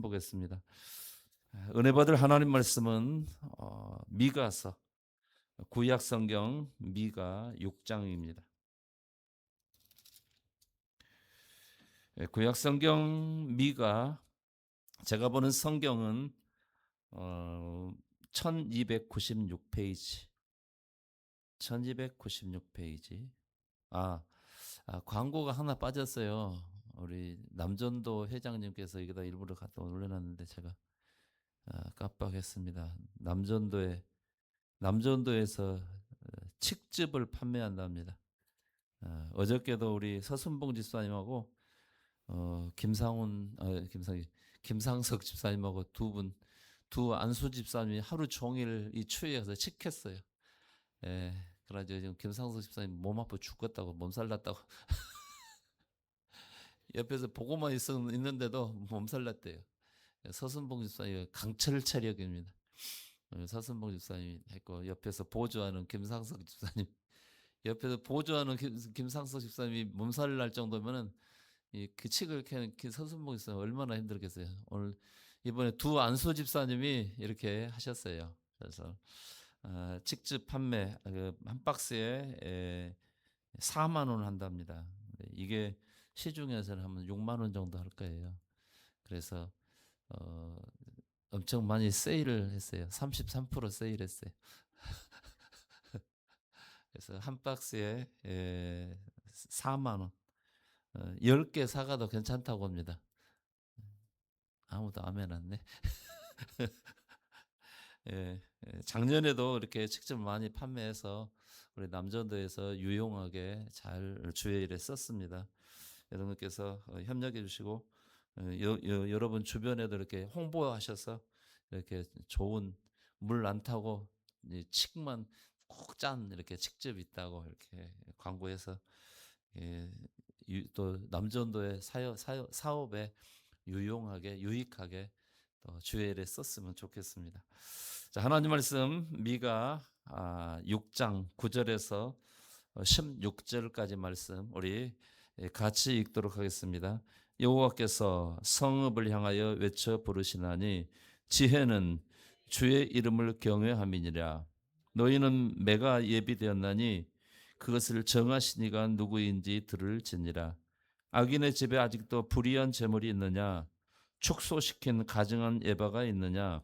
보겠습니다. 은혜 받을 하나님 말씀은 미가서 구약 성경 미가 6장입니다. 구약 성경 미가 제가 보는 성경은 1296페이지. 1296페이지. 광고가 하나 빠졌어요. 우리 남전도 회장님께서 여기다 일부러 갖다 올려놨는데 제가 깜빡했습니다. 남전도에서 칡즙을 판매한답니다. 어저께도 우리 서순봉 집사님하고 김상석 집사님하고 두 안수 집사님이 하루 종일 이 추위에 서 칡했어요. 예, 그래가지고 지금 김상석 집사님 몸 아파 죽겠다고 몸살 났다고 옆에서 보고만 있는데도 몸살 났대요. 서순봉 집사님 강철 체력입니다. 서순봉 집사님이 했고 옆에서 보조하는 김상석 집사님 옆에서 보조하는 김상석 집사님이 몸살 날 정도면은 그 칡을 캐는 서순봉 집사님 얼마나 힘들겠어요. 오늘 이번에 두 안수 집사님이 이렇게 하셨어요. 그래서 칡즙 판매 한 박스에 4만 원 한답니다. 이게 시중에서는 하면 6만 원 정도 할 거예요. 그래서 어, 엄청 많이 세일을 했어요. 33% 세일했어요. 그래서 한 박스에 4만 원. 10개 사가도 괜찮다고 합니다. 아무도 아멘 안 내. 작년에도 이렇게 직접 많이 판매해서 우리 남전도에서 유용하게 잘 주의 일에 썼습니다. 여러분께서 협력해 주시고 여러분 주변에도 이렇게 홍보하셔서 이렇게 좋은 물 안 타고 칡만 꼭 짠 이렇게 칡즙 있다고 이렇게 광고해서 또 남전도의 사업에 유용하게 유익하게 또 주의 일에 썼으면 좋겠습니다. 자, 하나님 말씀 미가 6장 9절에서 16절까지 말씀 우리 같이 읽도록 하겠습니다. 여호와께서 성읍을 향하여 외쳐 부르시나니 지혜는 주의 이름을 경외함이니라. 너희는 매가 예비되었나니 그것을 정하시니가 누구인지 들을지니라. 악인의 집에 아직도 불의한 재물이 있느냐? 축소시킨 가증한 예바가 있느냐?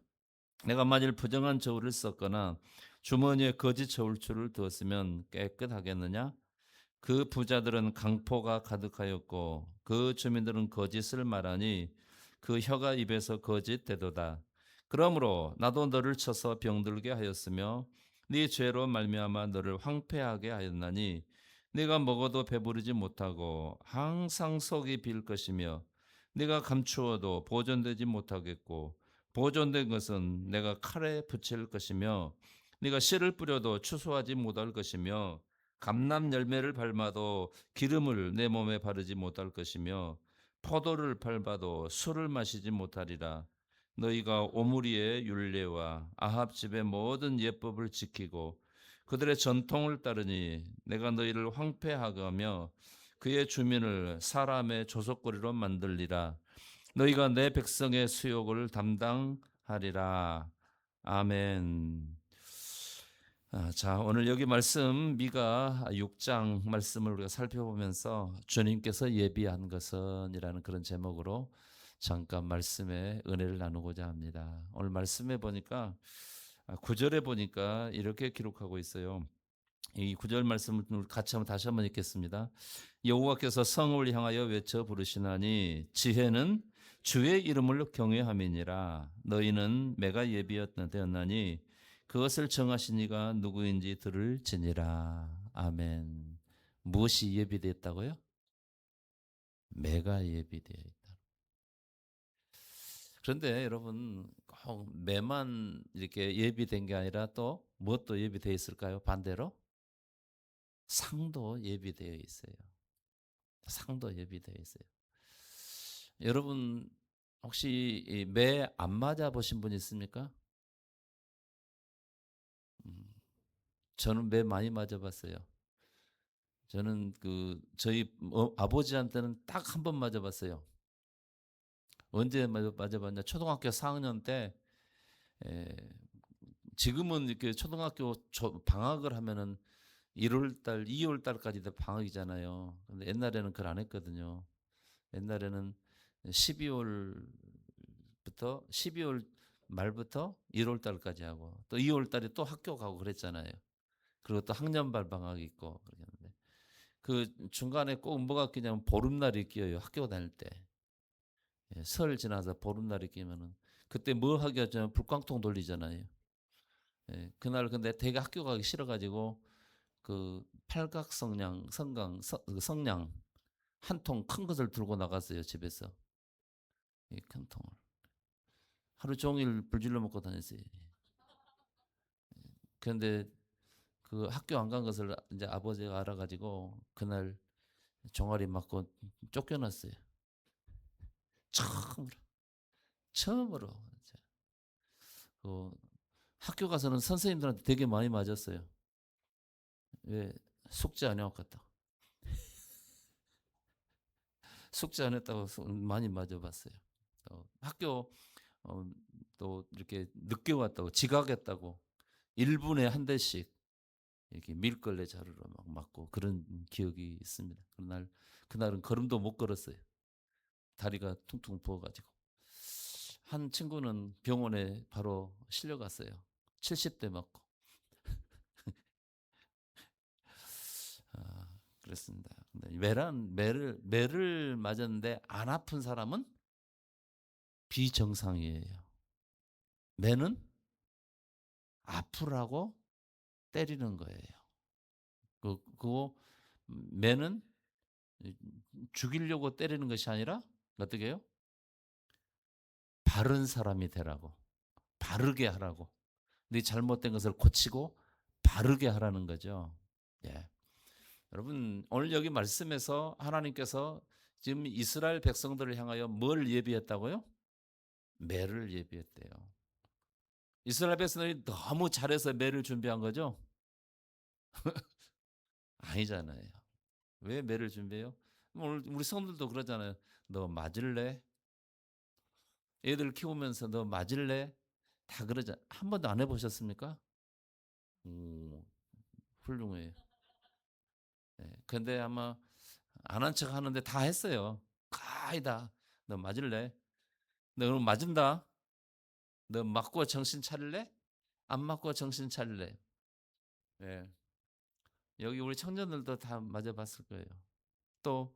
내가 만일 부정한 저울을 썼거나 주머니에 거짓 저울추를 두었으면 깨끗하겠느냐? 그 부자들은 강포가 가득하였고 그 주민들은 거짓을 말하니 그 혀가 입에서 거짓되도다. 그러므로 나도 너를 쳐서 병들게 하였으며 네 죄로 말미암아 너를 황폐하게 하였나니 네가 먹어도 배부르지 못하고 항상 속이 빌 것이며 네가 감추어도 보존되지 못하겠고 보존된 것은 내가 칼에 붙일 것이며 네가 씨를 뿌려도 추수하지 못할 것이며 감람 열매를 밟아도 기름을 내 몸에 바르지 못할 것이며 포도를 밟아도 술을 마시지 못하리라. 너희가 오므리의 율례와 아합 집의 모든 예법을 지키고 그들의 전통을 따르니 내가 너희를 황폐하며 그의 주민을 사람의 조속거리로 만들리라. 너희가 내 백성의 수욕을 담당하리라. 아멘. 자, 오늘 여기 말씀 미가 6장 말씀을 우리가 살펴보면서 주님께서 예비한 것은이라는 그런 제목으로 잠깐 말씀의 은혜를 나누고자 합니다. 오늘 말씀에 보니까 9절에 보니까 이렇게 기록하고 있어요. 이 9절 말씀을 같이 다시 한번 읽겠습니다. 여호와께서 성을 향하여 외쳐 부르시나니 지혜는 주의 이름을 경외함이니라. 너희는 매가 예비되었나니 그것을 정하시니가 누구인지 들을지니라. 아멘. 무엇이 예비되었다고요? 매가 예비되어 있다. 그런데 여러분 꼭 매만 이렇게 예비된 게 아니라 또 무엇도 예비되어 있을까요? 반대로 상도 예비되어 있어요. 상도 예비되어 있어요. 여러분 혹시 매 안 맞아 보신 분 있습니까? 음, 저는 매 많이 맞아 봤어요. 저는 저희 아버지한테는 딱 한 번 맞아 봤어요. 언제 맞아봤냐? 초등학교 4학년 때, 에, 지금은 이렇게 초등학교 방학을 하면은 1월 달, 2월 달까지도 방학이잖아요. 근데 옛날에는 그걸 안 했거든요. 옛날에는 12월 말부터 1월 달까지 하고 또 2월 달에 또 학교 가고 그랬잖아요. 그리고 또 학년발 방학이 있고 그러는데 그 중간에 꼭 뭐가 끼냐면 보름날이 끼어요. 학교 다닐 때. 예, 설 지나서 보름날이 끼면은 그때 뭐 하기 하자면 불광통 돌리잖아요. 예, 그날 근데 되게 학교 가기 싫어가지고 그 팔각성냥 그 성냥 한 통 큰 것을 들고 나갔어요. 집에서 이 큰 통을 하루 종일 불질러 먹고 다녔어요. 그런데 그 학교 안 간 것을 이제 아버지가 알아가지고 그날 종아리 맞고 쫓겨났어요. 처음으로 처음으로 그 학교 가서는 선생님들한테 되게 많이 맞았어요. 왜 숙제 안 해왔겠다. 숙제 안 했다고 많이 맞아봤어요. 학교 또 이렇게 늦게 왔다고 지각했다고 1분에 한 대씩 이렇게 밀걸레 자루로 막 맞고 그런 기억이 있습니다. 그날은 걸음도 못 걸었어요. 다리가 퉁퉁 부어가지고 한 친구는 병원에 바로 실려갔어요. 70대 맞고. 아, 그렇습니다. 근데 매를 맞았는데 안 아픈 사람은 비정상이에요. 매는 아프라고 때리는 거예요. 그거 매는 죽이려고 때리는 것이 아니라 어떻게 해요? 바른 사람이 되라고. 바르게 하라고. 네 잘못된 것을 고치고 바르게 하라는 거죠. 예. 여러분, 오늘 여기 말씀에서 하나님께서 지금 이스라엘 백성들을 향하여 뭘 예비했다고요? 매를 예비했대요. 이스라엘 백성들이 너무 잘해서 매를 준비한 거죠? 아니잖아요. 왜 매를 준비해요? 오늘 우리 성들도 그러잖아요. 너 맞을래? 애들 키우면서 너 맞을래? 다 그러자. 한 번도 안 해보셨습니까? 오, 훌륭해요. 네, 근데 아마 안 한 척 하는데 다 했어요. 가이 다. 너 맞을래? 너 그럼 맞은다. 너 맞고 정신 차릴래? 안 맞고 정신 차릴래? 예. 여기 우리 청년들도 다 맞아봤을 거예요. 또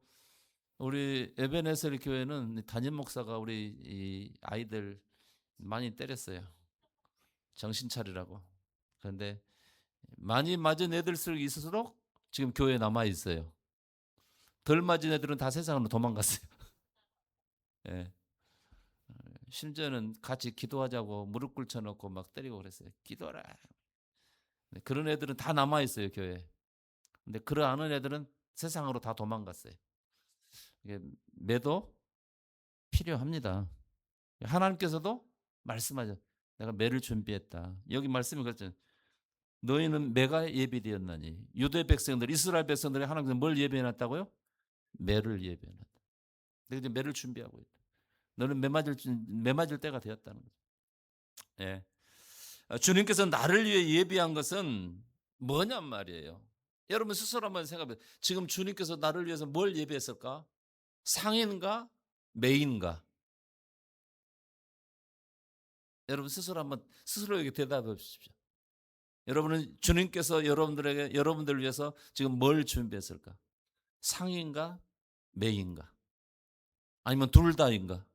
우리 에베네셀 교회는 담임 목사가 우리 이 아이들 많이 때렸어요. 정신 차리라고. 그런데 많이 맞은 애들수록 있을수록 지금 교회에 남아 있어요. 덜 맞은 애들은 다 세상으로 도망갔어요. 예. 심지어는 같이 기도하자고 무릎 꿇쳐놓고 막 때리고 그랬어요. 기도하라. 네, 그런 애들은 다 남아 있어요 교회. 근데 그러한 애들은 세상으로 다 도망갔어요. 이게 매도 필요합니다. 하나님께서도 말씀하죠. 내가 매를 준비했다. 여기 말씀이 그랬죠. 너희는 매가 예비되었나니 유대 백성들, 이스라엘 백성들이 하나님께서 뭘 예비해놨다고요? 매를 예비해놨다. 내가 이제 매를 준비하고 있다. 너는 매 맞을 때가 되었다는 거죠. 예. 주님께서 나를 위해 예비한 것은 뭐냔 말이에요. 여러분 스스로 한번 생각해 보세요. 지금 주님께서 나를 위해서 뭘 예비했을까? 상인가? 매인가? 여러분 스스로 한번 스스로에게 대답해 보십시오. 여러분은 주님께서 여러분들을 위해서 지금 뭘 준비했을까? 상인가? 매인가? 아니면 둘 다인가?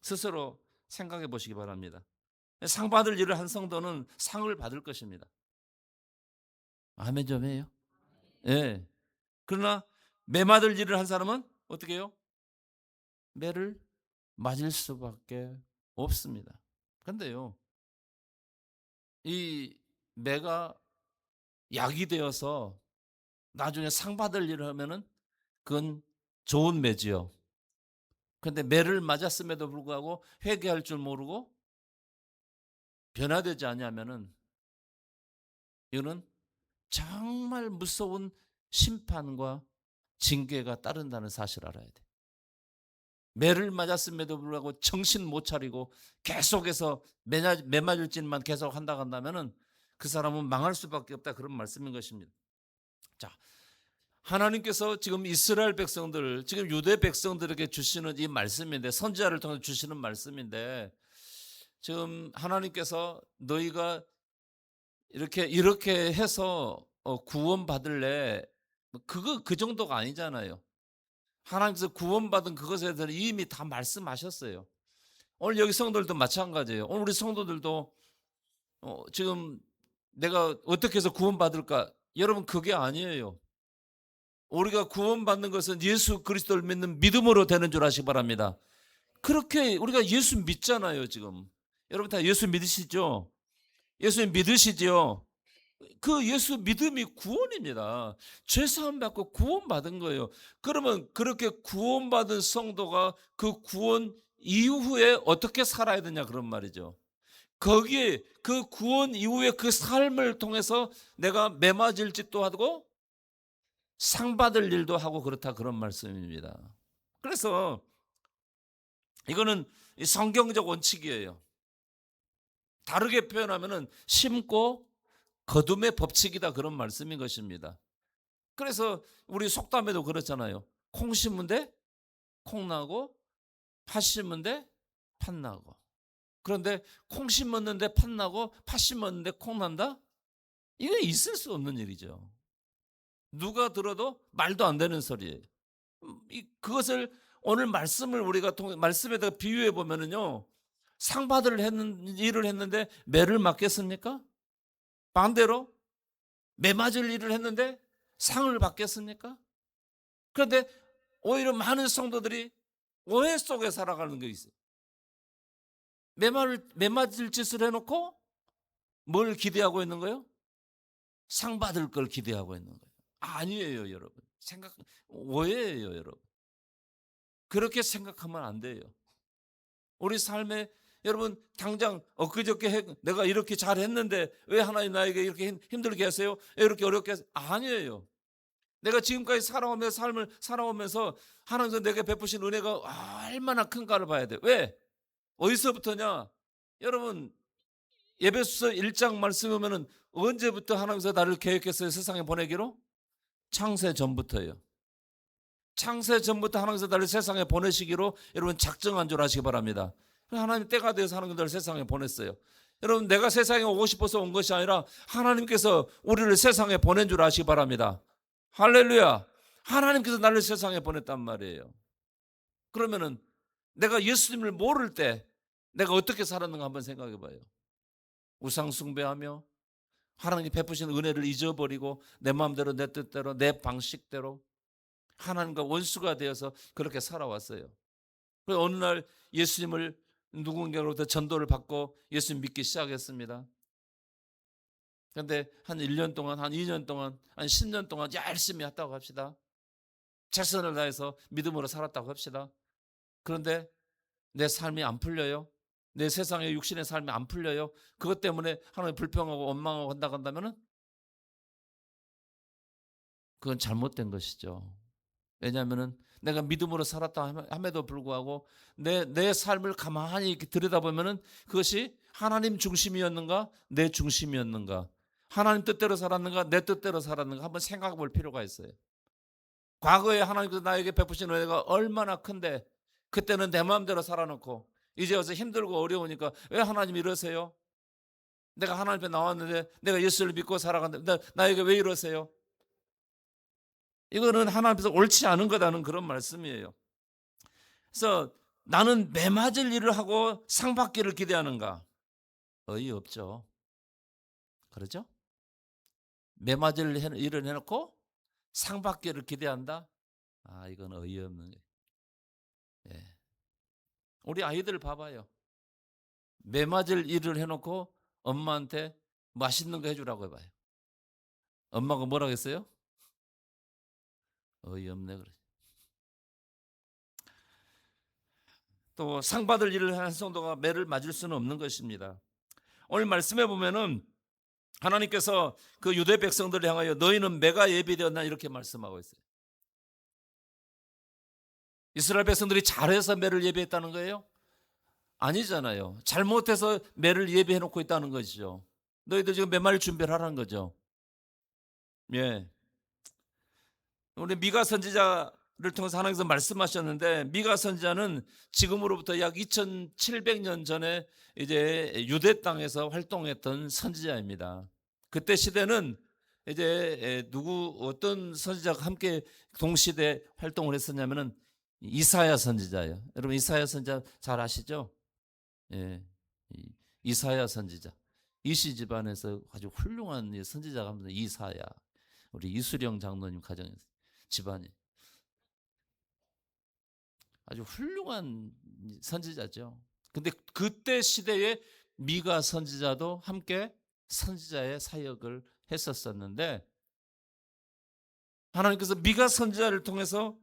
스스로 생각해 보시기 바랍니다. 상 받을 일을 한 성도는 상을 받을 것입니다. 아멘 좀 해요. 예. 그러나 매 맞을 일을 한 사람은 어떻게 해요? 매를 맞을 수밖에 없습니다. 근데요, 이 매가 약이 되어서 나중에 상 받을 일을 하면은 그건 좋은 매지요. 근데 매를 맞았음에도 불구하고 회개할 줄 모르고 변화되지 않냐면은 이거는 정말 무서운 심판과 징계가 따른다는 사실을 알아야 돼. 매를 맞았음에도 불구하고 정신 못 차리고 계속해서 매 맞을 짓만 계속 한다 한다면은 그 사람은 망할 수밖에 없다, 그런 말씀인 것입니다. 자, 하나님께서 지금 이스라엘 백성들, 지금 유대 백성들에게 주시는 이 말씀인데, 선지자를 통해 주시는 말씀인데, 지금 하나님께서 너희가 이렇게 해서 구원 받을래, 그거 그 정도가 아니잖아요. 하나님께서 구원받은 그것에 대해서 이미 다 말씀하셨어요. 오늘 여기 성도들도 마찬가지예요. 오늘 우리 성도들도 지금 내가 어떻게 해서 구원받을까? 여러분, 그게 아니에요. 우리가 구원받는 것은 예수 그리스도를 믿는 믿음으로 되는 줄 아시기 바랍니다. 그렇게 우리가 예수 믿잖아요, 지금. 여러분 다 예수 믿으시죠? 예수 믿으시죠? 그 예수 믿음이 구원입니다. 죄 사함 받고 구원받은 거예요. 그러면 그렇게 구원받은 성도가 그 구원 이후에 어떻게 살아야 되냐, 그런 말이죠. 거기에 그 구원 이후에 그 삶을 통해서 내가 매맞을 짓도 하고 상 받을 일도 하고 그렇다, 그런 말씀입니다. 그래서 이거는 성경적 원칙이에요. 다르게 표현하면은 심고 거둠의 법칙이다, 그런 말씀인 것입니다. 그래서 우리 속담에도 그렇잖아요. 콩 심은데 콩 나고, 팥 심은데 팥 나고. 그런데 콩 심었는데 팥 나고, 팥 심었는데 콩 난다? 이게 있을 수 없는 일이죠. 누가 들어도 말도 안 되는 소리예요. 그것을 오늘 말씀을 우리가 말씀에다가 비유해 보면은요, 상 받을 일을 했는데 매를 맞겠습니까? 반대로 매 맞을 일을 했는데 상을 받겠습니까? 그런데 오히려 많은 성도들이 오해 속에 살아가는 게 있어요. 매 맞을 짓을 해놓고 뭘 기대하고 있는 거예요? 상 받을 걸 기대하고 있는 거예요. 아니에요, 여러분. 오해예요, 여러분. 그렇게 생각하면 안 돼요. 우리 삶에 여러분, 당장 엊그저께 내가 이렇게 잘했는데 왜 하나님 나에게 이렇게 힘들게 하세요? 왜 이렇게 어렵게 하세요? 아니에요. 내가 지금까지 살아오면서 삶을 살아오면서 하나님께서 내게 베푸신 은혜가 얼마나 큰가를 봐야 돼. 왜? 어디서부터냐? 여러분, 에베소서 1장 말씀 보면은 언제부터 하나님께서 나를 계획했어요, 세상에 보내기로? 창세 전부터예요. 창세 전부터 하나님께서 나를 세상에 보내시기로 여러분 작정한 줄 아시기 바랍니다. 하나님 때가 되어서 하나님께서 나를 세상에 보냈어요. 여러분, 내가 세상에 오고 싶어서 온 것이 아니라 하나님께서 우리를 세상에 보낸 줄 아시기 바랍니다. 할렐루야. 하나님께서 나를 세상에 보냈단 말이에요. 그러면은 내가 예수님을 모를 때 내가 어떻게 살았는가 한번 생각해 봐요. 우상 숭배하며 하나님이 베푸신 은혜를 잊어버리고 내 마음대로, 내 뜻대로, 내 방식대로 하나님과 원수가 되어서 그렇게 살아왔어요. 그래서 어느 날 예수님을 누군가로부터 전도를 받고 예수님 믿기 시작했습니다. 그런데 한 1년 동안, 한 2년 동안, 한 10년 동안 열심히 했다고 합시다. 최선을 다해서 믿음으로 살았다고 합시다. 그런데 내 삶이 안 풀려요. 내 세상의 육신의 삶이 안 풀려요. 그것 때문에 하나님 불평하고 원망하고 한다고 한다면은 그건 잘못된 것이죠. 왜냐하면은 내가 믿음으로 살았다 함에도 불구하고 내 삶을 가만히 이렇게 들여다보면은 그것이 하나님 중심이었는가, 내 중심이었는가, 하나님 뜻대로 살았는가, 내 뜻대로 살았는가 한번 생각해 볼 필요가 있어요. 과거에 하나님께서 나에게 베푸신 은혜가 얼마나 큰데 그때는 내 마음대로 살아놓고 이제 와서 힘들고 어려우니까 왜 하나님 이러세요? 내가 하나님 앞에 나왔는데 내가 예수를 믿고 살아갔는데 나에게 왜 이러세요? 이거는 하나님께서 옳지 않은 거다는 그런 말씀이에요. 그래서 나는 매맞을 일을 하고 상 받기를 기대하는가? 어이없죠. 그러죠? 매맞을 일을 해놓고 상 받기를 기대한다? 이건 어이없는 거예요. 예. 우리 아이들 봐봐요. 매맞을 일을 해놓고 엄마한테 맛있는 거 해주라고 해봐요. 엄마가 뭐라고 했어요? 어이없네 그래. 또 상 받을 일을 하는 성도가 매를 맞을 수는 없는 것입니다. 오늘 말씀해 보면은 하나님께서 그 유대 백성들을 향하여 너희는 매가 예비되었나 이렇게 말씀하고 있어요. 이스라엘 백성들이 잘해서 매를 예배했다는 거예요? 아니잖아요. 잘못해서 매를 예배해 놓고 있다는 것이죠. 너희들 지금 몇 마리 준비를 하라는 거죠. 예. 우리 미가 선지자를 통해서 하나님께서 말씀하셨는데, 미가 선지자는 지금으로부터 약 2700년 전에 이제 유대 땅에서 활동했던 선지자입니다. 그때 시대는 이제 어떤 선지자가 함께 동시대 활동을 했었냐면은 이사야 선지자예요. 여러분 이사야 선지자 잘 아시죠? 예. 이사야 선지자. 이시 집안에서 아주 훌륭한 선지자가 합니다. 이사야. 우리 이수령 장로님 가정에서 집안이 아주 훌륭한 선지자죠. 근데 그때 시대에 미가 선지자도 함께 선지자의 사역을 했었었는데, 하나님께서 미가 선지자를 통해서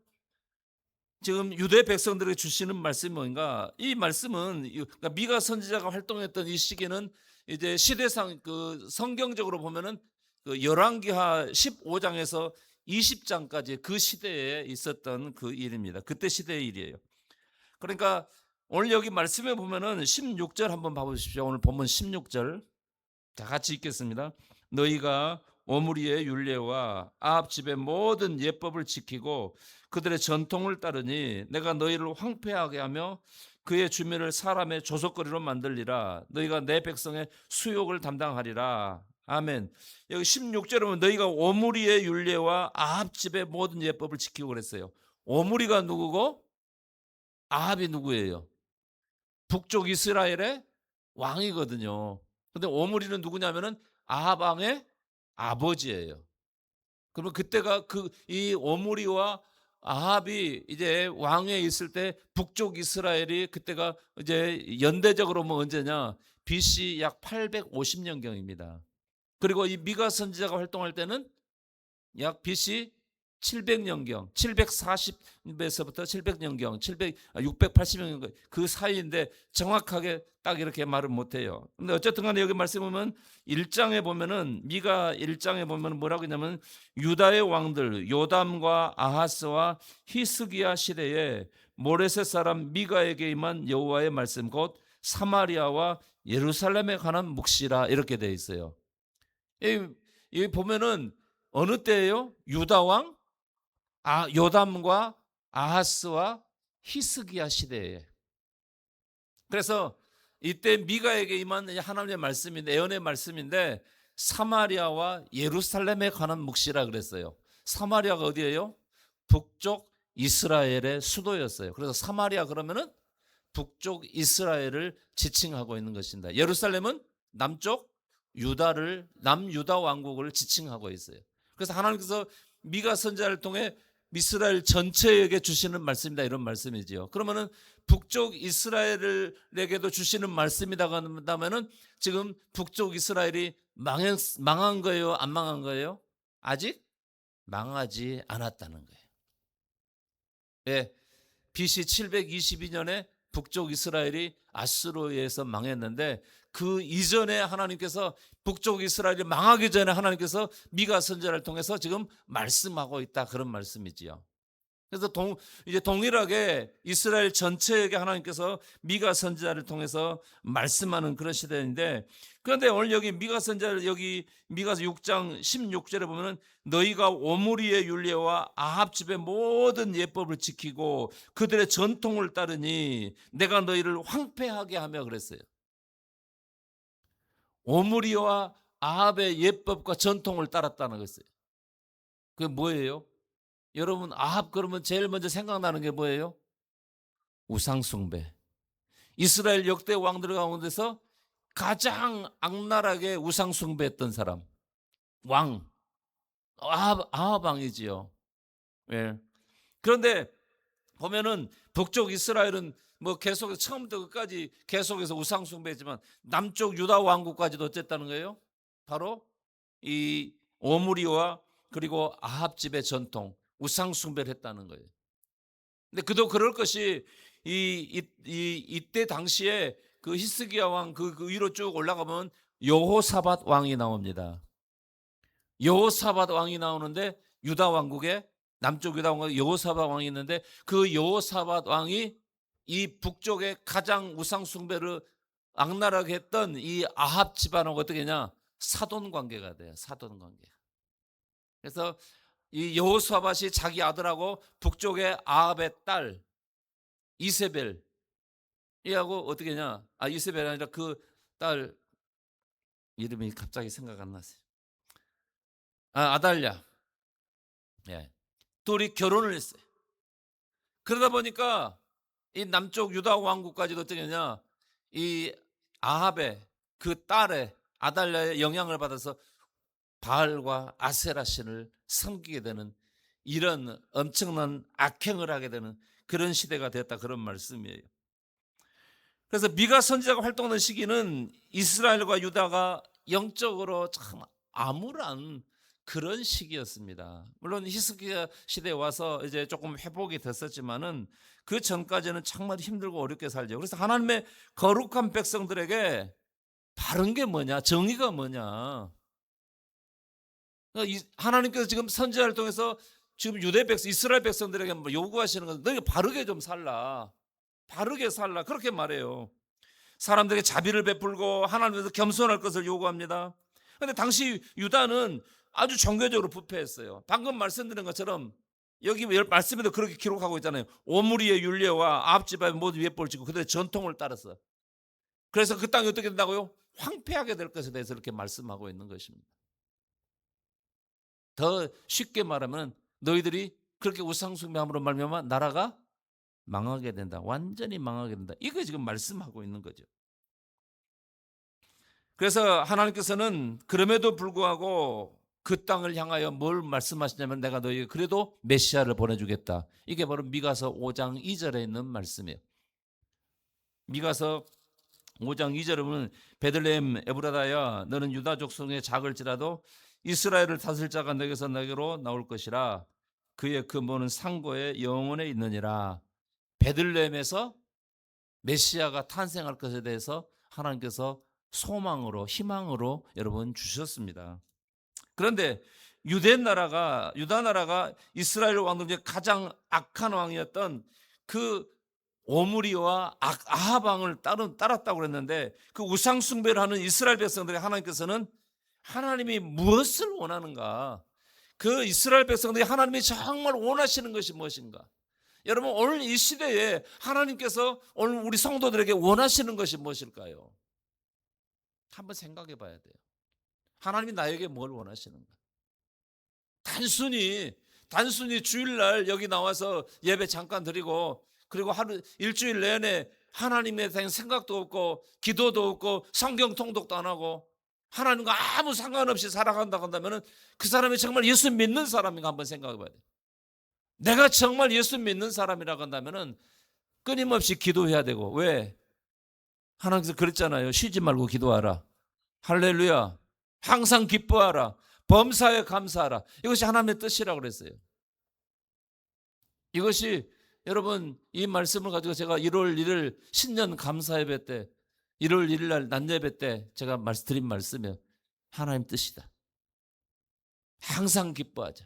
지금 유대 백성들에게 주시는 말씀이 뭔가, 이 말씀은 그러니까 미가 선지자가 활동했던 이 시기는 이제 시대상 그 성경적으로 보면은 그 열왕기하 15장에서 20장까지 그 시대에 있었던 그 일입니다. 그때 시대의 일이에요. 그러니까 오늘 여기 말씀에 보면은 16절 한번 봐보십시오. 오늘 본문 16절 다 같이 읽겠습니다. 너희가 오므리의 율례와 아합 집의 모든 예법을 지키고 그들의 전통을 따르니 내가 너희를 황폐하게 하며 그의 주민을 사람의 조속거리로 만들리라. 너희가 내 백성의 수욕을 담당하리라. 아멘. 여기 16절에 보면 너희가 오므리의 율례와 아합 집의 모든 예법을 지키고 그랬어요. 오므리가 누구고 아합이 누구예요? 북쪽 이스라엘의 왕이거든요. 근데 오므리는 누구냐면은 아합 왕의 아버지예요. 그러면 그때가 이 오므리와 아합이 이제 왕위에 있을 때 북쪽 이스라엘이 그때가 이제 연대적으로 뭐 언제냐? BC 약 850년경입니다. 그리고 이 미가 선지자가 활동할 때는 약 BC 700년경, 740에서부터 700년경, 680년경 그 사이인데 정확하게 딱 이렇게 말을 못해요. 근데 어쨌든 간에 여기 말씀 보면 1장에 보면은 미가 1장에 보면 뭐라고 했냐면 유다의 왕들 요담과 아하스와 히스기야 시대에 모레셋 사람 미가에게 임한 여호와의 말씀 곧 사마리아와 예루살렘에 관한 묵시라 이렇게 돼 있어요. 여기 보면은 어느 때예요? 유다 왕 요담과 아하스와 히스기야 시대에. 그래서 이때 미가에게 임한 하나님의 말씀인데, 예언의 말씀인데 사마리아와 예루살렘에 관한 묵시라 그랬어요. 사마리아가 어디예요? 북쪽 이스라엘의 수도였어요. 그래서 사마리아 그러면은 북쪽 이스라엘을 지칭하고 있는 것입니다. 예루살렘은 남쪽 남유다 왕국을 지칭하고 있어요. 그래서 하나님께서 미가 선지자를 통해 이스라엘 전체에게 주시는 말씀이다 이런 말씀이지요. 그러면은 북쪽 이스라엘에게도 주시는 말씀이다 한다면은 지금 북쪽 이스라엘이 망한 거예요? 안 망한 거예요? 아직 망하지 않았다는 거예요. 예, BC 722년에 북쪽 이스라엘이 아수르에 의해서 망했는데 그 이전에 하나님께서 북쪽 이스라엘이 망하기 전에 하나님께서 미가 선지자를 통해서 지금 말씀하고 있다 그런 말씀이지요. 그래서 이제 동일하게 이스라엘 전체에게 하나님께서 미가 선지자를 통해서 말씀하는 그런 시대인데, 그런데 오늘 여기 미가 선지자를 여기 미가서 6장 16절에 보면은 너희가 오므리의 율례와 아합 집의 모든 예법을 지키고 그들의 전통을 따르니 내가 너희를 황폐하게 하며 그랬어요. 오므리와 아합의 예법과 전통을 따랐다는 것이에요. 그게 뭐예요? 여러분 아합 그러면 제일 먼저 생각나는 게 뭐예요? 우상숭배. 이스라엘 역대 왕들 가운데서 가장 악랄하게 우상숭배했던 사람 왕 아합 왕이지요. 예. 그런데 보면은 북쪽 이스라엘은 뭐 계속 처음부터 끝까지 계속해서 우상숭배했지만 남쪽 유다 왕국까지도 어쨌다는 거예요? 바로 이 오므리와 그리고 아합 집의 전통 우상 숭배를 했다는 거예요. 근데 그도 그럴 것이 이때 당시에 그 히스기야 왕 그 위로 쭉 올라가면 여호사밧 왕이 나옵니다. 여호사밧 왕이 나오는데 유다 왕국의 남쪽 유다 왕과 여호사밧 왕이 있는데 그 여호사밧 왕이 이 북쪽에 가장 우상 숭배를 악랄하게 했던 이 아합 집안하고 어떻게 했냐? 사돈 관계가 돼요. 사돈 관계. 그래서 이 여호사밧이 자기 아들하고 북쪽의 아합의 딸 이세벨 이하고 어떻게 했냐? 이세벨이 아니라 그 딸 이름이 갑자기 생각 안 나세요. 아달랴. 예. 둘이 결혼을 했어요. 그러다 보니까 이 남쪽 유다 왕국까지도 어떻게 했냐? 이 아합의 그 딸의 아달랴의 영향을 받아서 바알과 아세라 신을 섬기게 되는 이런 엄청난 악행을 하게 되는 그런 시대가 됐다, 그런 말씀이에요. 그래서 미가 선지자가 활동하는 시기는 이스라엘과 유다가 영적으로 참 암울한 그런 시기였습니다. 물론 히스기야 시대에 와서 이제 조금 회복이 됐었지만은 그 전까지는 정말 힘들고 어렵게 살죠. 그래서 하나님의 거룩한 백성들에게 바른 게 뭐냐, 정의가 뭐냐. 하나님께서 지금 선지자를 통해서 지금 유대 백성, 이스라엘 백성들에게 요구하시는 것은 너희 바르게 좀 살라. 바르게 살라. 그렇게 말해요. 사람들에게 자비를 베풀고 하나님께서 겸손할 것을 요구합니다. 그런데 당시 유다는 아주 종교적으로 부패했어요. 방금 말씀드린 것처럼 여기 말씀에도 그렇게 기록하고 있잖아요. 오므리의 율례와 아합 집안의 모든 위에 뻘치고 그들의 전통을 따랐어. 그래서 그 땅이 어떻게 된다고요? 황폐하게 될 것에 대해서 이렇게 말씀하고 있는 것입니다. 더 쉽게 말하면 너희들이 그렇게 우상숭배함으로 말미암아 나라가 망하게 된다. 완전히 망하게 된다. 이거 지금 말씀하고 있는 거죠. 그래서 하나님께서는 그럼에도 불구하고 그 땅을 향하여 뭘 말씀하시냐면 내가 너희에게 그래도 메시아를 보내주겠다. 이게 바로 미가서 5장 2절에 있는 말씀이에요. 미가서 5장 2절에 보면 베들레헴 에브라다야 너는 유다 족속의 작을지라도 이스라엘을 다스릴 자가 너에게서 내게로 나올 것이라. 그의 근본은 상고의 영혼에 있느니라. 베들레헴에서 메시아가 탄생할 것에 대해서 하나님께서 소망으로 희망으로 여러분 주셨습니다. 그런데 유다 나라가 이스라엘 왕들 중에 가장 악한 왕이었던 그 오므리와 아합 왕을 따랐다고 그랬는데 그 우상 숭배를 하는 이스라엘 백성들에게 하나님께서는 하나님이 무엇을 원하는가? 그 이스라엘 백성들이 하나님이 정말 원하시는 것이 무엇인가? 여러분 오늘 이 시대에 하나님께서 오늘 우리 성도들에게 원하시는 것이 무엇일까요? 한번 생각해 봐야 돼요. 하나님이 나에게 뭘 원하시는가? 단순히 주일날 여기 나와서 예배 잠깐 드리고 그리고 일주일 내내 하나님에 대한 생각도 없고 기도도 없고 성경 통독도 안 하고 하나님과 아무 상관없이 살아간다고 한다면 그 사람이 정말 예수 믿는 사람인가 한번 생각해 봐야 돼요. 내가 정말 예수 믿는 사람이라고 한다면 끊임없이 기도해야 되고. 왜? 하나님께서 그랬잖아요. 쉬지 말고 기도하라. 할렐루야. 항상 기뻐하라. 범사에 감사하라. 이것이 하나님의 뜻이라고 그랬어요. 이것이 여러분 이 말씀을 가지고 제가 1월 1일 신년 감사 예배 때 1월 1일 날 낮 예배 때 제가 드린 말씀이에요. 하나님 뜻이다. 항상 기뻐하자.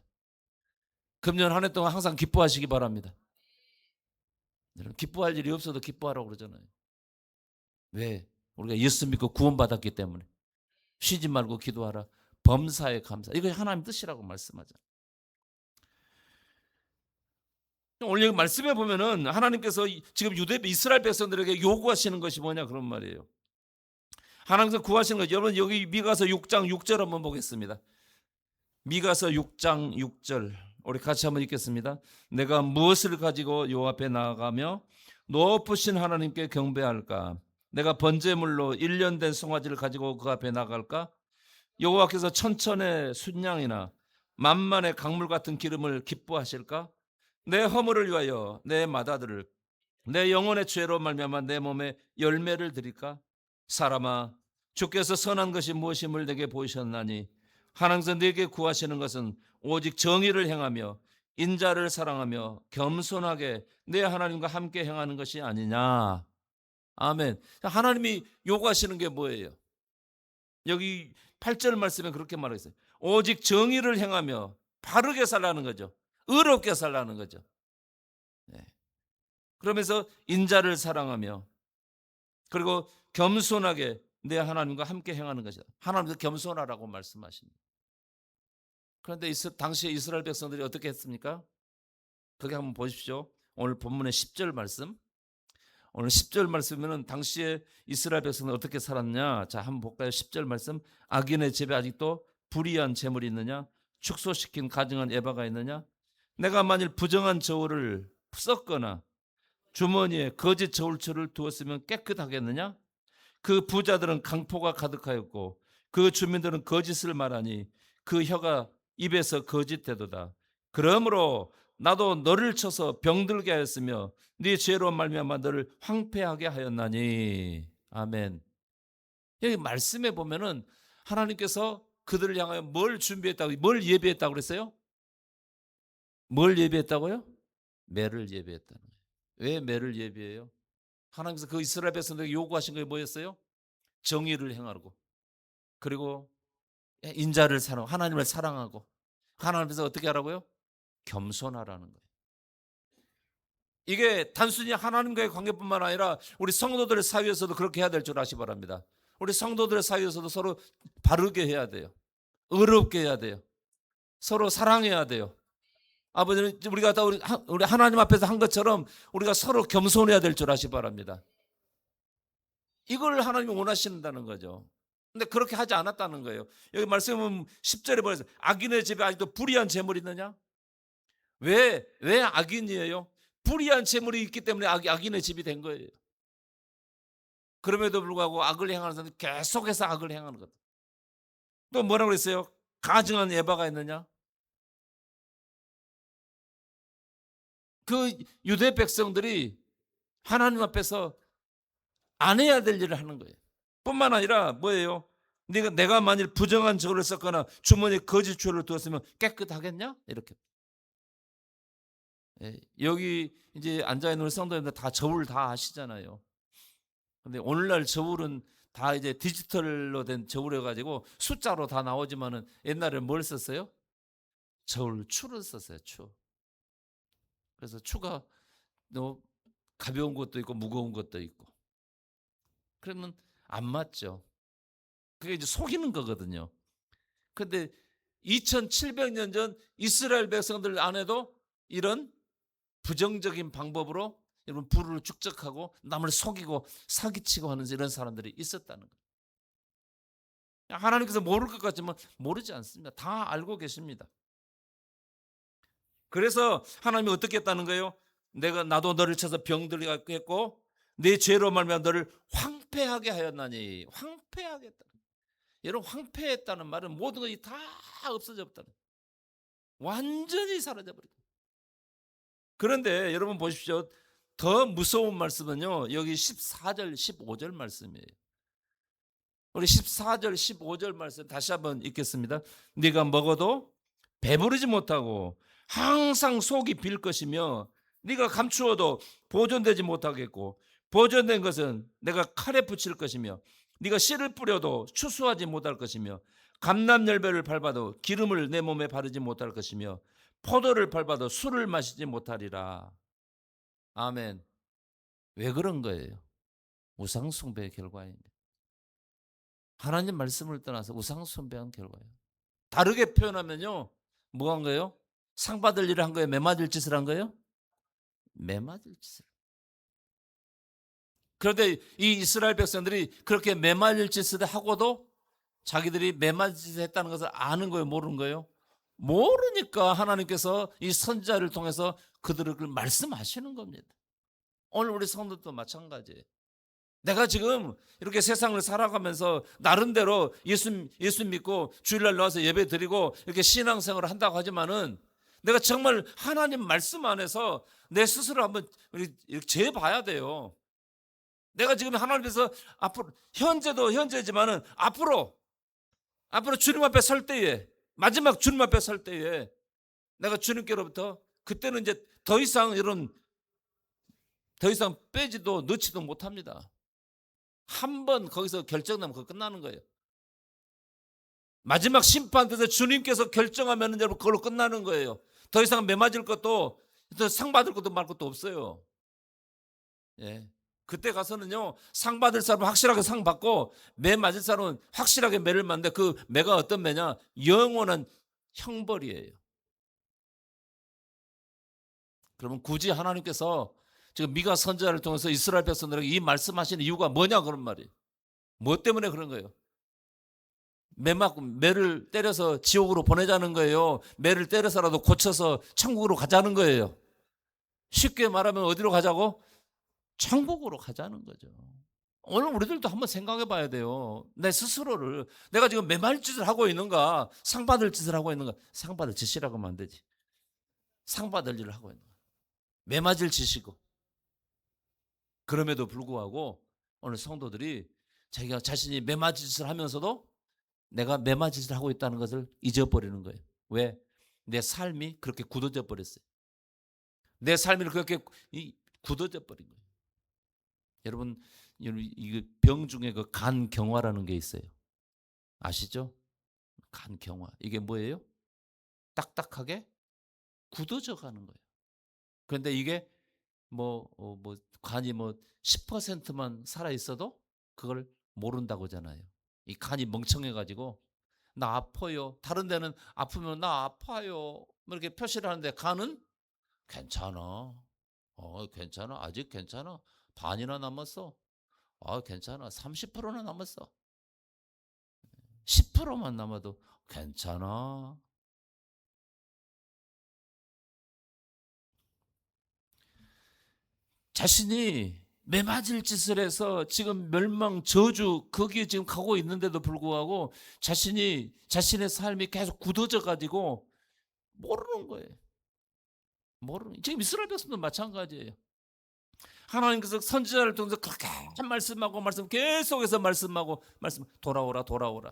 금년 한 해 동안 항상 기뻐하시기 바랍니다. 여러분 기뻐할 일이 없어도 기뻐하라고 그러잖아요. 왜? 우리가 예수 믿고 구원받았기 때문에. 쉬지 말고 기도하라. 범사에 감사. 이것이 하나님 뜻이라고 말씀하잖아요. 오늘 말씀해 보면은 하나님께서 지금 이스라엘 백성들에게 요구하시는 것이 뭐냐 그런 말이에요. 하나님께서 구하시는 것. 여러분 여기 미가서 6장 6절 한번 보겠습니다. 미가서 6장 6절 우리 같이 한번 읽겠습니다. 내가 무엇을 가지고 요 앞에 나아가며 높으신 하나님께 경배할까? 내가 번제물로 1년 된 송아지를 가지고 그 앞에 나갈까? 여호와께서 천천의 순양이나 만만의 강물 같은 기름을 기뻐하실까? 내 허물을 위하여 내 맏아들을 내 영혼의 죄로 말미암아 내 몸에 열매를 드릴까? 사람아 주께서 선한 것이 무엇임을 내게 보이셨나니 하나님께서 내게 구하시는 것은 오직 정의를 행하며 인자를 사랑하며 겸손하게 내 하나님과 함께 행하는 것이 아니냐. 아멘. 하나님이 요구하시는 게 뭐예요? 여기 8절 말씀에 그렇게 말했어요. 오직 정의를 행하며 바르게 살라는 거죠. 의롭게 살라는 거죠. 네. 그러면서 인자를 사랑하며 그리고 겸손하게 내 하나님과 함께 행하는 것이다. 하나님도 겸손하라고 말씀하십니다. 그런데 당시에 이스라엘 백성들이 어떻게 했습니까? 거기 한번 보십시오. 오늘 본문의 10절 말씀. 오늘 10절 말씀은 당시에 이스라엘 백성은 어떻게 살았냐? 자, 한번 볼까요? 10절 말씀. 악인의 집에 아직도 불의한 재물이 있느냐? 축소시킨 가증한 에바가 있느냐? 내가 만일 부정한 저울을 썩거나 주머니에 거짓 저울처를 두었으면 깨끗하겠느냐? 그 부자들은 강포가 가득하였고 그 주민들은 거짓을 말하니 그 혀가 입에서 거짓되도다. 그러므로 나도 너를 쳐서 병들게 하였으며 네 죄로 말미암아 너를 황폐하게 하였나니. 아멘. 여기 말씀에 보면은 하나님께서 그들을 향하여 뭘 준비했다고, 뭘 예비했다고 그랬어요? 뭘 예비했다고요? 매를 예비했다는 거예요. 왜 매를 예비해요? 하나님께서 그 이스라엘 백성들에게 요구하신 게 뭐였어요? 정의를 행하고 그리고 인자를 사랑하고 하나님을 사랑하고 하나님께서 어떻게 하라고요? 겸손하라는 거예요. 이게 단순히 하나님과의 관계뿐만 아니라 우리 성도들 사이에서도 그렇게 해야 될 줄 아시 바랍니다. 우리 성도들 사이에서도 서로 바르게 해야 돼요. 의롭게 해야 돼요. 서로 사랑해야 돼요. 아버지는 우리가 다 우리 하나님 앞에서 한 것처럼 우리가 서로 겸손해야 될 줄 아시 바랍니다. 이걸 하나님이 원하신다는 거죠. 근데 그렇게 하지 않았다는 거예요. 여기 말씀은 10절에 보내서 악인의 집에 아직도 불의한 재물이 있느냐? 왜 악인이에요? 불의한 재물이 있기 때문에 악인의 집이 된 거예요. 그럼에도 불구하고 악을 행하는 사람은 계속해서 악을 행하는 것. 또 뭐라고 그랬어요? 가증한 에바가 있느냐? 그 유대 백성들이 하나님 앞에서 안 해야 될 일을 하는 거예요. 뿐만 아니라 뭐예요? 내가 만일 부정한 저울을 썼거나 주머니에 거짓 저울을 두었으면 깨끗하겠냐? 이렇게. 예, 여기 이제 앉아 있는 성도님들 다 저울 다 아시잖아요. 근데 오늘날 저울은 다 이제 디지털로 된 저울이어 가지고 숫자로 다 나오지만은 옛날에 뭘 썼어요? 저울 추를 썼어요. 추. 그래서 추가 너무 가벼운 것도 있고 무거운 것도 있고. 그러면 안 맞죠. 그게 이제 속이는 거거든요. 근데 2700년 전 이스라엘 백성들 안에도 이런 부정적인 방법으로 여러분 부를 축적하고 남을 속이고 사기치고 하는 이런 사람들이 있었다는 거예요. 하나님께서 모를 것 같지만 모르지 않습니다. 다 알고 계십니다. 그래서 하나님이 어떻게 했다는 거예요? 나도 너를 쳐서 병들게 했고 네 죄로 말미암아 너를 황폐하게 하였나니. 황폐하게 했다. 여러분 황폐했다는 말은 모든 것이 다 없어져 버렸다. 완전히 사라져 버렸다. 그런데 여러분 보십시오. 더 무서운 말씀은요. 여기 14절 15절 말씀이에요. 우리 14절 15절 말씀 다시 한번 읽겠습니다. 네가 먹어도 배부르지 못하고 항상 속이 빌 것이며 네가 감추어도 보존되지 못하겠고 보존된 것은 내가 칼에 붙일 것이며 네가 씨를 뿌려도 추수하지 못할 것이며 감람열매를 밟아도 기름을 내 몸에 바르지 못할 것이며 포도를 밟아도 술을 마시지 못하리라. 아멘. 왜 그런 거예요? 우상 숭배의 결과입니다. 하나님 말씀을 떠나서 우상 숭배한 결과예요. 다르게 표현하면요. 뭐 한 거예요? 상 받을 일을 한 거예요? 매 맞을 짓을 한 거예요? 매 맞을 짓을. 그런데 이 이스라엘 백성들이 그렇게 매 맞을 짓을 하고도 자기들이 매 맞을 짓을 했다는 것을 아는 거예요? 모르는 거예요? 모르니까 하나님께서 이 선지자를 통해서 그들을 말씀하시는 겁니다. 오늘 우리 성도도 마찬가지예요. 내가 지금 이렇게 세상을 살아가면서 나름대로 예수 믿고 주일날 나와서 예배 드리고 이렇게 신앙생활을 한다고 하지만은 내가 정말 하나님 말씀 안에서 내 스스로 한번 재봐야 돼요. 내가 지금 하나님께서 앞으로 현재도 현재지만은 앞으로 주님 앞에 설 때에 마지막 주님 앞에 설 때에 내가 주님께로부터 그때는 이제 더 이상 빼지도 넣지도 못합니다. 한 번 거기서 결정나면 그거 끝나는 거예요. 마지막 심판 때서 주님께서 결정하면 여러분 그걸로 끝나는 거예요. 더 이상 매 맞을 것도 더 상 받을 것도 말 것도 없어요. 예. 그때 가서는요, 상 받을 사람은 확실하게 상 받고 매 맞을 사람은 확실하게 매를 맞는데, 그 매가 어떤 매냐? 영원한 형벌이에요. 그러면 굳이 하나님께서 지금 미가 선지자를 통해서 이스라엘 백성들에게 이 말씀하시는 이유가 뭐냐, 그런 말이에요. 뭐 때문에 그런 거예요? 매를 때려서 지옥으로 보내자는 거예요. 매를 때려서라도 고쳐서 천국으로 가자는 거예요. 쉽게 말하면 어디로 가자고? 천국으로 가자는 거죠. 오늘 우리들도 한번 생각해 봐야 돼요. 내 스스로를, 내가 지금 매말 짓을 하고 있는가, 상 받을 짓을 하고 있는가. 상 받을 짓이라고 하면 안 되지. 상 받을 일을 하고 있는 거야. 매 맞을 짓이고. 그럼에도 불구하고 오늘 성도들이 자기가 자신이 매 맞을 짓을 하면서도 내가 매 맞을 짓을 하고 있다는 것을 잊어버리는 거예요. 왜? 내 삶이 그렇게 굳어져 버렸어요. 내 삶이 그렇게 굳어져 버린 거예요. 여러분, 이 병 중에 그 간경화라는 게 있어요. 아시죠? 간경화. 이게 뭐예요? 딱딱하게 굳어져 가는 거예요. 그런데 이게 뭐 간이 뭐 10%만 살아 있어도 그걸 모른다고 하잖아요. 이 간이 멍청해 가지고 나 아파요. 다른 데는 아프면 나 아파요. 뭐 이렇게 표시를 하는데 간은 괜찮아. 괜찮아. 아직 괜찮아. 반이나 남았어. 괜찮아. 30%나 남았어. 10%만 남아도 괜찮아. 자신이 매맞을 짓을 해서 지금 멸망, 저주, 거기에 지금 가고 있는데도 불구하고 자신이, 자신의 삶이 계속 굳어져 가지고 모르는 거예요. 모르는. 지금 이스라엘 백성도 마찬가지예요. 하나님께서 선지자를 통해서 그렇게 말씀하고 계속해서 말씀하고 돌아오라 돌아오라.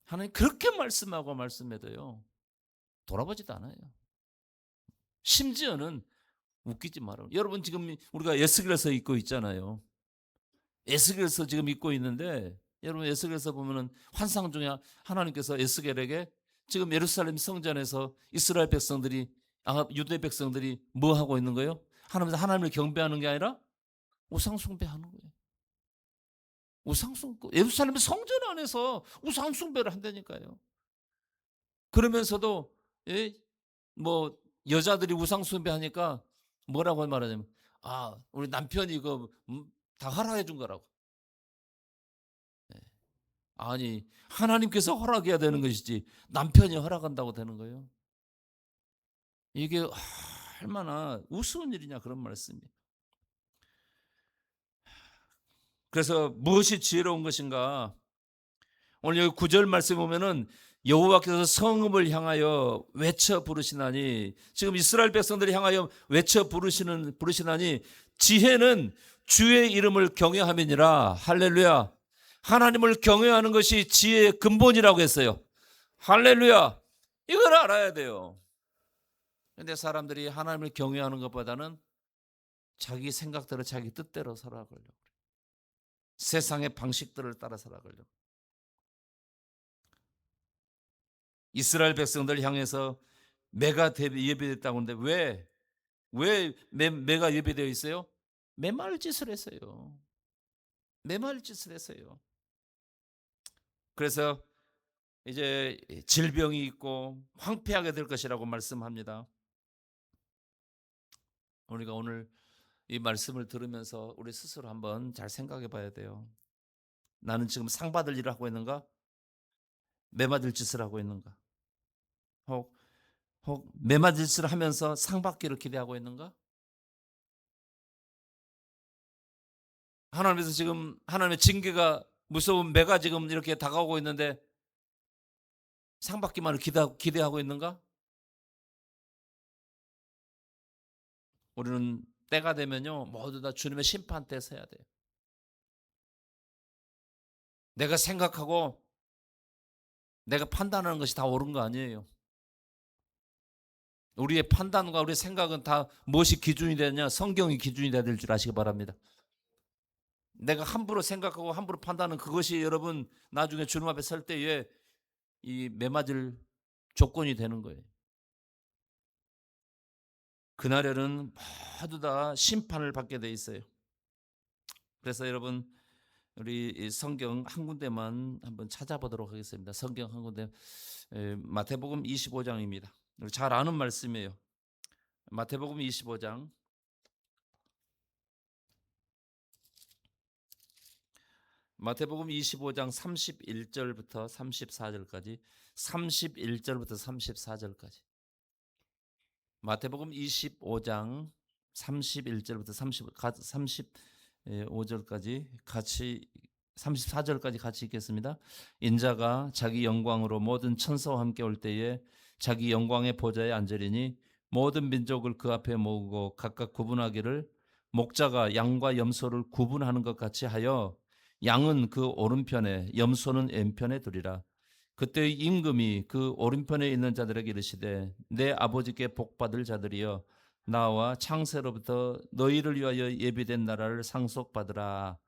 하나님 그렇게 말씀하고 말씀해도요, 돌아보지도 않아요. 심지어는 웃기지 말아요. 여러분 지금 우리가 에스겔서 읽고 있잖아요. 에스겔서 지금 읽고 있는데, 여러분 에스겔서 보면은 환상 중에 하나님께서 에스겔에게 지금 예루살렘 성전에서 이스라엘 백성들이, 유대 백성들이 뭐 하고 있는 거예요? 하나님을 경배하는 게 아니라 우상 숭배하는 거예요. 우상 숭배. 예루살렘 성전 안에서 우상 숭배를 한다니까요. 그러면서도 예? 뭐 여자들이 우상 숭배하니까 뭐라고 말하냐면, 우리 남편이 이거 다 허락해 준 거라고. 예. 아니, 하나님께서 허락해야 되는 것이지 남편이 허락한다고 되는 거예요. 이게 얼마나 우스운 일이냐, 그런 말씀이에요. 그래서 무엇이 지혜로운 것인가? 오늘 여기 9절 말씀 보면은 여호와께서 성읍을 향하여 외쳐 부르시나니, 지금 이스라엘 백성들이 향하여 외쳐 부르시나니 지혜는 주의 이름을 경외함이니라. 할렐루야. 하나님을 경외하는 것이 지혜의 근본이라고 했어요. 할렐루야. 이걸 알아야 돼요. 그런데 사람들이 하나님을 경외하는 것보다는 자기 생각대로 자기 뜻대로 살아가려고, 세상의 방식들을 따라 살아가려고. 이스라엘 백성들 향해서 매가 예비됐다고 하는데, 왜 매가 예비되어 있어요? 매말 짓을 했어요. 매말 짓을 했어요. 그래서 이제 질병이 있고 황폐하게 될 것이라고 말씀합니다. 우리가 오늘 이 말씀을 들으면서 우리 스스로 한번 잘 생각해 봐야 돼요. 나는 지금 상 받을 일을 하고 있는가? 매 맞을 짓을 하고 있는가? 혹 매 맞을 짓을 하면서 상 받기를 기대하고 있는가? 하나님께서 지금 하나님의 징계가 무서운 매가 지금 이렇게 다가오고 있는데 상 받기만을 기대하고 있는가? 우리는 때가 되면요, 모두 다 주님의 심판대에 서야 돼요. 내가 생각하고 내가 판단하는 것이 다 옳은 거 아니에요. 우리의 판단과 우리의 생각은 다 무엇이 기준이 되느냐? 성경이 기준이 돼야 될 줄 아시기 바랍니다. 내가 함부로 생각하고 함부로 판단하는 그것이 여러분 나중에 주님 앞에 설 때에 이 매맞을 조건이 되는 거예요. 그날에는 모두 다 심판을 받게 돼 있어요. 그래서 여러분 우리 이 성경 한 군데만 한번 찾아보도록 하겠습니다. 성경 한 군데 마태복음 25장입니다. 잘 아는 말씀이에요. 마태복음 25장 마태복음 25장 31절부터 34절까지 31절부터 34절까지 마태복음 25장 31절부터 35절까지 같이 34절까지 같이 읽겠습니다. 인자가 자기 영광으로 모든 천사와 함께 올 때에 자기 영광의 보좌에 앉으리니 모든 민족을 그 앞에 모으고 각각 구분하기를 목자가 양과 염소를 구분하는 것 같이 하여 양은 그 오른편에 염소는 왼편에 두리라. 그때 임금이 그 오른편에 있는 자들에게 이르시되 내 아버지께 복받을 자들이여 나와 창세로부터 너희를 위하여 예비된 나라를 상속받으라.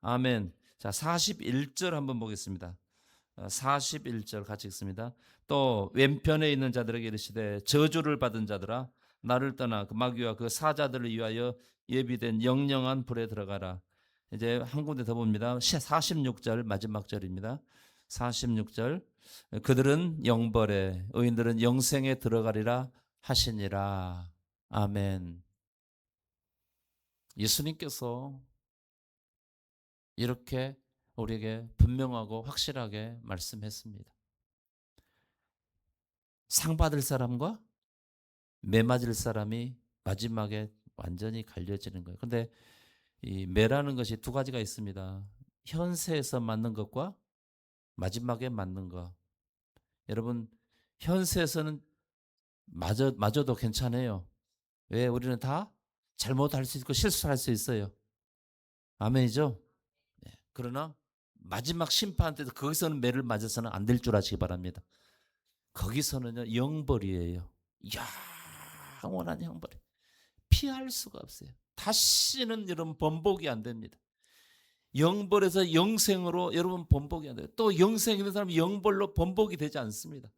아멘. 자, 41절 한번 보겠습니다. 41절 같이 읽습니다. 또 왼편에 있는 자들에게 이르시되 저주를 받은 자들아 나를 떠나 그 마귀와 그 사자들을 위하여 예비된 영영한 불에 들어가라. 이제 한 군데 더 봅니다. 46절 마지막 절입니다. 46절 그들은 영벌에 의인들은 영생에 들어가리라 하시니라. 아멘. 예수님께서 이렇게 우리에게 분명하고 확실하게 말씀했습니다. 상 받을 사람과 매 맞을 사람이 마지막에 완전히 갈려지는 거예요. 근데 이 매라는 것이 두 가지가 있습니다. 현세에서 맞는 것과 마지막에 맞는 것. 여러분 현세에서는 맞아도 괜찮아요. 왜? 우리는 다 잘못할 수 있고 실수할 수 있어요. 아멘이죠? 네. 그러나 마지막 심판 때도 거기서는 매를 맞아서는 안 될 줄 아시기 바랍니다. 거기서는요 영벌이에요. 영원한 형벌. 피할 수가 없어요. 다시는 여러분 번복이 안 됩니다. 영벌에서 영생으로 여러분 번복이 안 돼요. 또 영생 있는 사람이 영벌로 번복이 되지 않습니다.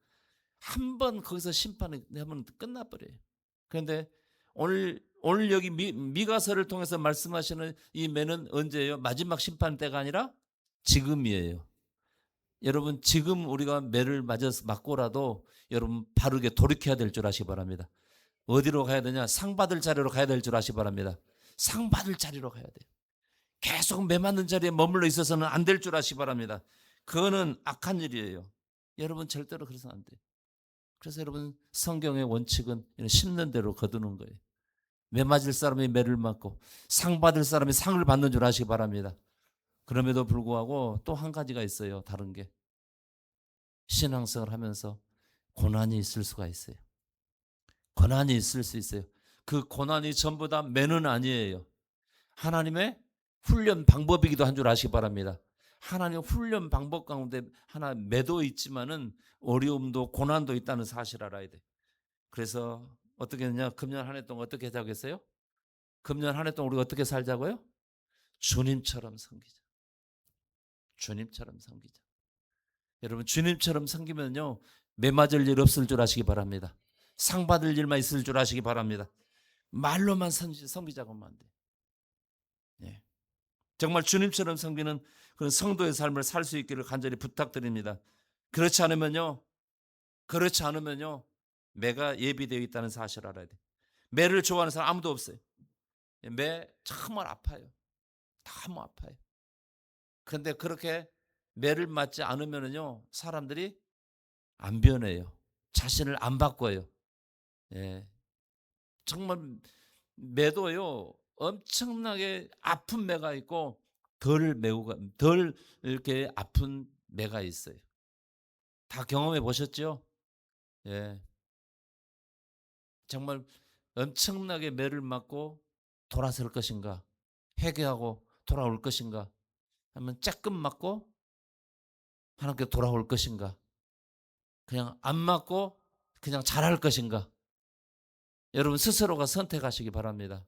한 번 거기서 심판을 하면 끝나버려요. 그런데 오늘 여기 미가서를 통해서 말씀하시는 이 매는 언제예요? 마지막 심판 때가 아니라 지금이에요. 여러분 지금 우리가 매를 맞고라도 여러분 바르게 돌이켜야 될 줄 아시기 바랍니다. 어디로 가야 되냐? 상 받을 자리로 가야 될 줄 아시기 바랍니다. 상 받을 자리로 가야 돼요. 계속 매 맞는 자리에 머물러 있어서는 안 될 줄 아시기 바랍니다. 그거는 악한 일이에요. 여러분 절대로 그래서는 안 돼요. 그래서 여러분 성경의 원칙은 심는 대로 거두는 거예요. 매 맞을 사람이 매를 맞고 상 받을 사람이 상을 받는 줄 아시기 바랍니다. 그럼에도 불구하고 또 한 가지가 있어요. 다른 게 신앙생활을 하면서 고난이 있을 수가 있어요. 고난이 있을 수 있어요. 그 고난이 전부 다 매는 아니에요. 하나님의 훈련 방법이기도 한 줄 아시기 바랍니다. 하나님의 훈련 방법 가운데 하나 매도 있지만은 어려움도 고난도 있다는 사실 알아야 돼. 그래서 어떻게 했냐? 금년 한 해 동안 어떻게 하자겠어요? 금년 한 해 동안 우리가 어떻게 살자고요? 주님처럼 섬기자. 주님처럼 섬기자. 여러분 주님처럼 섬기면요 매 맞을 일 없을 줄 아시기 바랍니다. 상 받을 일만 있을 줄 아시기 바랍니다. 말로만 섬기자고 하면 안 돼. 예. 정말 주님처럼 섬기는 그런 성도의 삶을 살 수 있기를 간절히 부탁드립니다. 그렇지 않으면요 매가 예비되어 있다는 사실을 알아야 돼. 매를 좋아하는 사람 아무도 없어요. 매 정말 아파요. 너무 아파요. 그런데 그렇게 매를 맞지 않으면요 사람들이 안 변해요. 자신을 안 바꿔요. 예. 정말 매도요 엄청나게 아픈 매가 있고 덜 이렇게 아픈 매가 있어요. 다 경험해 보셨죠? 예. 정말 엄청나게 매를 맞고 돌아설 것인가? 회개하고 돌아올 것인가? 하면 쬐끔 맞고 하나님께 돌아올 것인가? 그냥 안 맞고 그냥 잘할 것인가? 여러분 스스로가 선택하시기 바랍니다.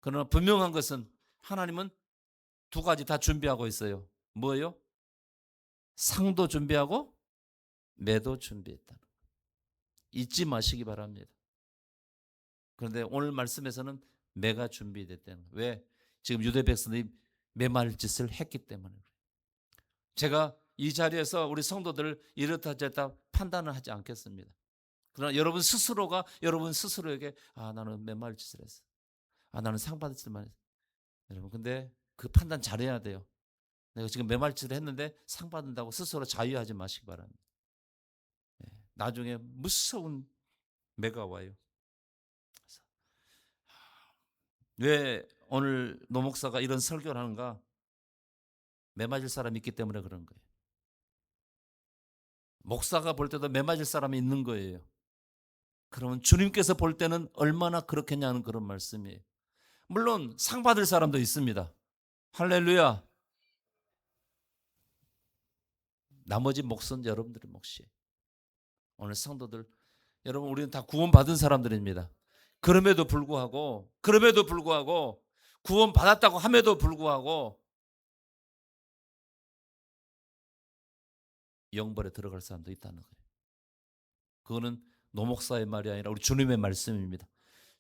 그러나 분명한 것은 하나님은 두 가지 다 준비하고 있어요. 뭐예요? 상도 준비하고 매도 준비했다. 잊지 마시기 바랍니다. 그런데 오늘 말씀에서는 매가 준비됐다는 거예요. 왜? 지금 유대 백성들이 매말 짓을 했기 때문에. 제가 이 자리에서 우리 성도들을 이렇다 저렇다 판단을 하지 않겠습니다. 그러나 여러분 스스로가 여러분 스스로에게 나는 매말 짓을 했어. 나는 상 받을 짓만 했어. 여러분 근데 그 판단 잘해야 돼요. 내가 지금 매말 짓을 했는데 상 받는다고 스스로 자유하지 마시기 바랍니다. 나중에 무서운 매가 와요. 왜 오늘 노 목사가 이런 설교를 하는가? 매 맞을 사람이 있기 때문에 그런 거예요. 목사가 볼 때도 매 맞을 사람이 있는 거예요. 그러면 주님께서 볼 때는 얼마나 그렇겠냐는 그런 말씀이에요. 물론 상 받을 사람도 있습니다. 할렐루야. 나머지 몫은 여러분들의 몫이에요. 오늘 성도들 여러분 우리는 다 구원받은 사람들입니다. 그럼에도 불구하고 구원받았다고 함에도 불구하고 영벌에 들어갈 사람도 있다는 거예요. 그거는 노 목사의 말이 아니라 우리 주님의 말씀입니다.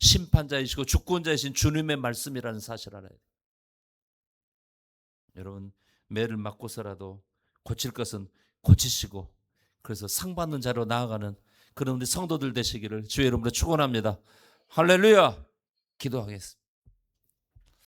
심판자이시고 주권자이신 주님의 말씀이라는 사실을 알아야 돼요. 여러분 매를 맞고서라도 고칠 것은 고치시고 그래서 상 받는 자로 나아가는 그런 우리 성도들 되시기를 주의 이름으로 축원합니다. 할렐루야. 기도하겠습니다.